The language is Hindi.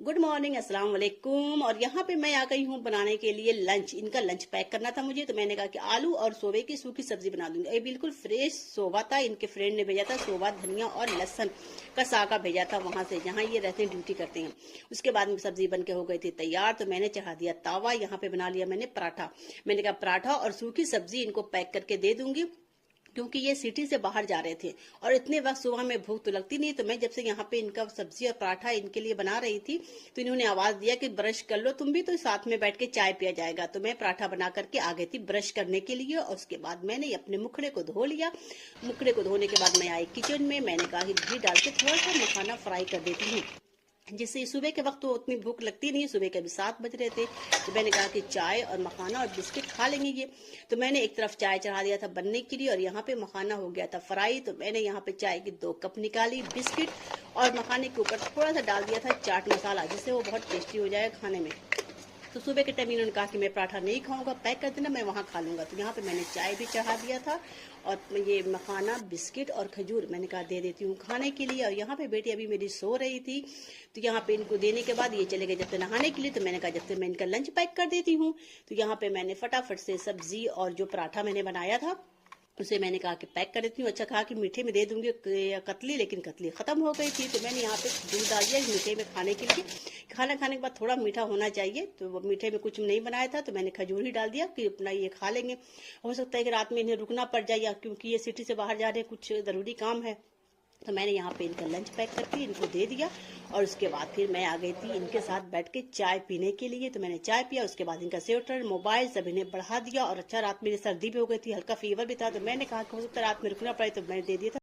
गुड मॉर्निंग, अस्सलाम वालेकुम। और यहाँ पे मैं आ गई हूँ बनाने के लिए लंच। इनका लंच पैक करना था मुझे, तो मैंने कहा कि आलू और सोबे की सूखी सब्जी बना दूंगी। ये बिल्कुल फ्रेश सोबा था, इनके फ्रेंड ने भेजा था। सोबा, धनिया और लहसुन का सागा भेजा था वहां से, जहाँ ये रहते हैं, ड्यूटी करते हैं। उसके बाद में सब्जी बन के हो गई थी तैयार, तो मैंने चढ़ा दिया तावा। यहाँ पे बना लिया मैंने पराठा। मैंने कहा पराठा और सूखी सब्जी इनको पैक करके दे दूंगी, क्योंकि ये सिटी से बाहर जा रहे थे और इतने वक्त सुबह में भूख तो लगती नहीं। तो मैं जब से यहाँ पे इनका सब्जी और पराठा इनके लिए बना रही थी, तो इन्होंने आवाज दिया कि ब्रश कर लो तुम भी, तो साथ में बैठ के चाय पिया जाएगा। तो मैं पराठा बना करके आ गई थी ब्रश करने के लिए, और उसके बाद मैंने अपने मुखड़े को धो लिया। मुखड़े को धोने के बाद मैं आई किचन में। मैंने कहा कि घी डाल के थोड़ा सा मखाना फ्राई कर देती हूँ, जिससे सुबह के वक्त तो उतनी भूख लगती नहीं। सुबह के अभी 7 बज रहे थे, तो मैंने कहा कि चाय और मखाना और बिस्किट खा लेंगे ये। तो मैंने एक तरफ चाय चढ़ा दिया था बनने के लिए, और यहाँ पे मखाना हो गया था फ्राई। तो मैंने यहाँ पे चाय की 2 कप निकाली, बिस्किट और मखाने के ऊपर थोड़ा सा डाल दिया था चाट मसाला, जिससे वो बहुत टेस्टी हो जाएगा खाने में। तो सुबह के टाइम इन्होंने कहा कि मैं पराठा नहीं खाऊंगा, पैक कर देना, मैं वहाँ खा लूंगा। तो यहाँ पे मैंने चाय भी चढ़ा दिया था, और ये मखाना, बिस्किट और खजूर मैंने कहा दे देती हूँ खाने के लिए। और यहाँ पे बेटी अभी मेरी सो रही थी, तो यहाँ पे इनको देने के बाद ये चले गए जब तक नहाने के लिए। तो मैंने कहा जब तक मैं इनका लंच पैक कर देती हूँ। तो यहाँ पे मैंने फटाफट से सब्जी और जो पराठा मैंने बनाया था उसे मैंने कहा कि पैक कर देती हूँ। अच्छा कहा कि मीठे में दे दूंगी कतली, लेकिन कतली खत्म हो गई थी। तो मैंने यहाँ पे दूध डाल दिया मीठे में खाने के लिए। खाना खाने के बाद थोड़ा मीठा होना चाहिए, तो वो मीठे में कुछ नहीं बनाया था, तो मैंने खजूर ही डाल दिया कि अपना ये खा लेंगे। हो सकता है कि रात में इन्हें रुकना पड़ जाए, क्योंकि ये सिटी से बाहर जा रहे हैं, कुछ ज़रूरी काम है। तो मैंने यहाँ पे इनका लंच पैक करके इनको दे दिया, और उसके बाद फिर मैं आ गई थी इनके साथ बैठ के चाय पीने के लिए। तो मैंने चाय पिया, उसके बाद इनका स्वेटर, मोबाइल सब इन्हें बढ़ा दिया। और अच्छा रात मेरी सर्दी भी हो गई थी, हल्का फीवर भी था, तो मैंने कहा कि हो सकता है रात में रुकना पड़े, तो मैंने दे दिया था।